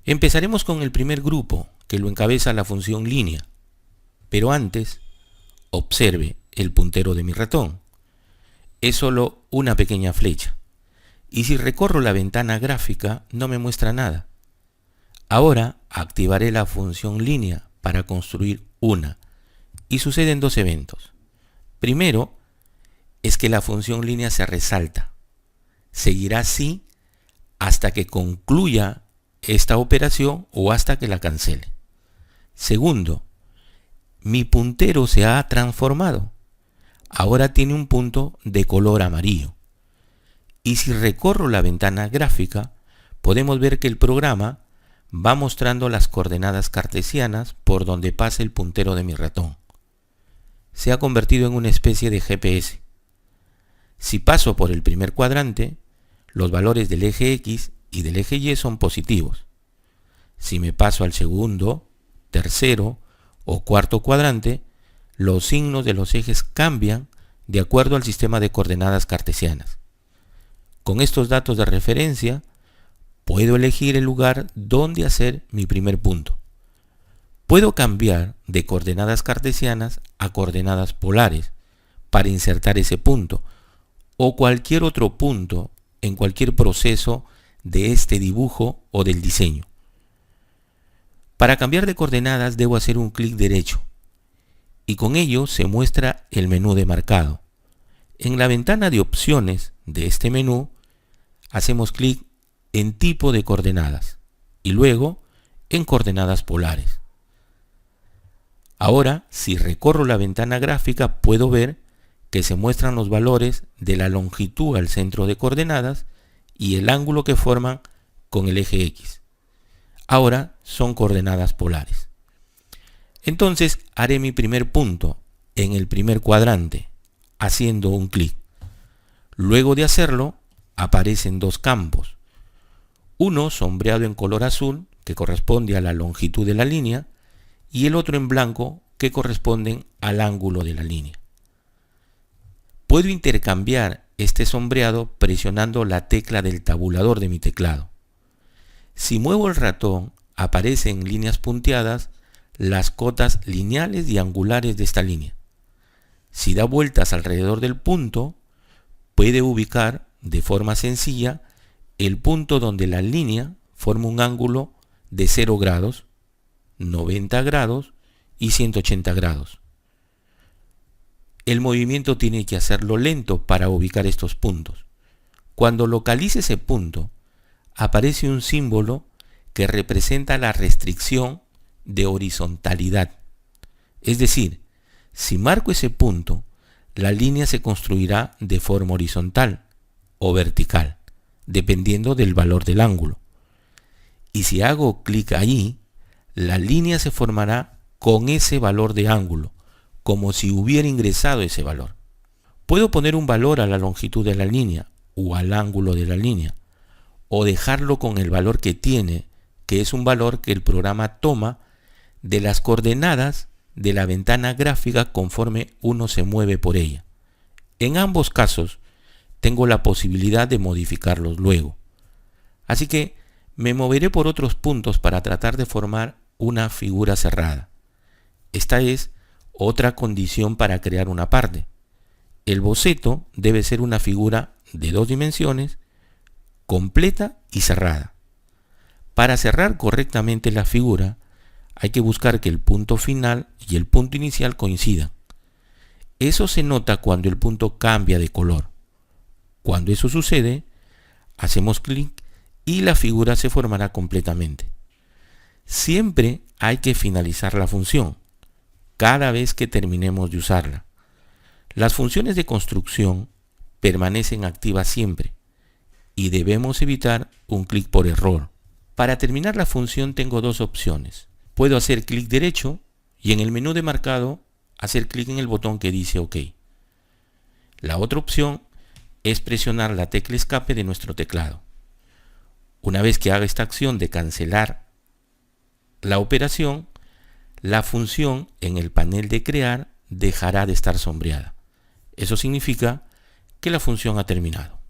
Empezaremos con el primer grupo, que lo encabeza la función línea. Pero antes, observe el puntero de mi ratón. Es solo una pequeña flecha. Y si recorro la ventana gráfica, no me muestra nada. Ahora activaré la función línea para construir una. Y suceden dos eventos. Primero, es que la función línea se resalta. Seguirá así hasta que concluya esta operación o hasta que la cancele. Segundo, mi puntero se ha transformado. Ahora tiene un punto de color amarillo. Y si recorro la ventana gráfica, podemos ver que el programa va mostrando las coordenadas cartesianas por donde pasa el puntero de mi ratón. Se ha convertido en una especie de GPS. Si paso por el primer cuadrante, los valores del eje X y del eje Y son positivos. Si me paso al segundo, tercero o cuarto cuadrante, los signos de los ejes cambian de acuerdo al sistema de coordenadas cartesianas. Con estos datos de referencia, puedo elegir el lugar donde hacer mi primer punto. Puedo cambiar de coordenadas cartesianas a coordenadas polares para insertar ese punto o cualquier otro punto en cualquier proceso de este dibujo o del diseño. Para cambiar de coordenadas debo hacer un clic derecho y con ello se muestra el menú de marcado. En la ventana de opciones de este menú hacemos clic en tipo de coordenadas y luego en coordenadas polares. Ahora, si recorro la ventana gráfica, puedo ver que se muestran los valores de la longitud al centro de coordenadas y el ángulo que forman con el eje X. Ahora son coordenadas polares. Entonces haré mi primer punto en el primer cuadrante, haciendo un clic. Luego de hacerlo, aparecen dos campos. Uno sombreado en color azul, que corresponde a la longitud de la línea, y el otro en blanco, que corresponden al ángulo de la línea. Puedo intercambiar este sombreado presionando la tecla del tabulador de mi teclado. Si muevo el ratón, aparecen en líneas punteadas las cotas lineales y angulares de esta línea. Si da vueltas alrededor del punto, puede ubicar de forma sencilla el punto donde la línea forma un ángulo de 0 grados, 90 grados y 180 grados. El movimiento tiene que hacerlo lento para ubicar estos puntos. Cuando localice ese punto, aparece un símbolo que representa la restricción de horizontalidad. Es decir, si marco ese punto, la línea se construirá de forma horizontal o vertical, dependiendo del valor del ángulo. Y si hago clic allí, la línea se formará con ese valor de ángulo, como si hubiera ingresado ese valor. Puedo poner un valor a la longitud de la línea o al ángulo de la línea, o dejarlo con el valor que tiene, que es un valor que el programa toma de las coordenadas de la ventana gráfica conforme uno se mueve por ella. En ambos casos, tengo la posibilidad de modificarlos luego. Así que me moveré por otros puntos para tratar de formar una figura cerrada. Esta es otra condición para crear una parte. El boceto debe ser una figura de 2 dimensiones, completa y cerrada. Para cerrar correctamente la figura, hay que buscar que el punto final y el punto inicial coincidan. Eso se nota cuando el punto cambia de color. Cuando eso sucede, hacemos clic y la figura se formará completamente. Siempre hay que finalizar la función cada vez que terminemos de usarla. Las funciones de construcción permanecen activas siempre y debemos evitar un clic por error. Para terminar la función tengo dos opciones. Puedo hacer clic derecho y en el menú de marcado hacer clic en el botón que dice OK. La otra opción es presionar la tecla escape de nuestro teclado. Una vez que haga esta acción de cancelar la operación, la función en el panel de crear dejará de estar sombreada. Eso significa que la función ha terminado.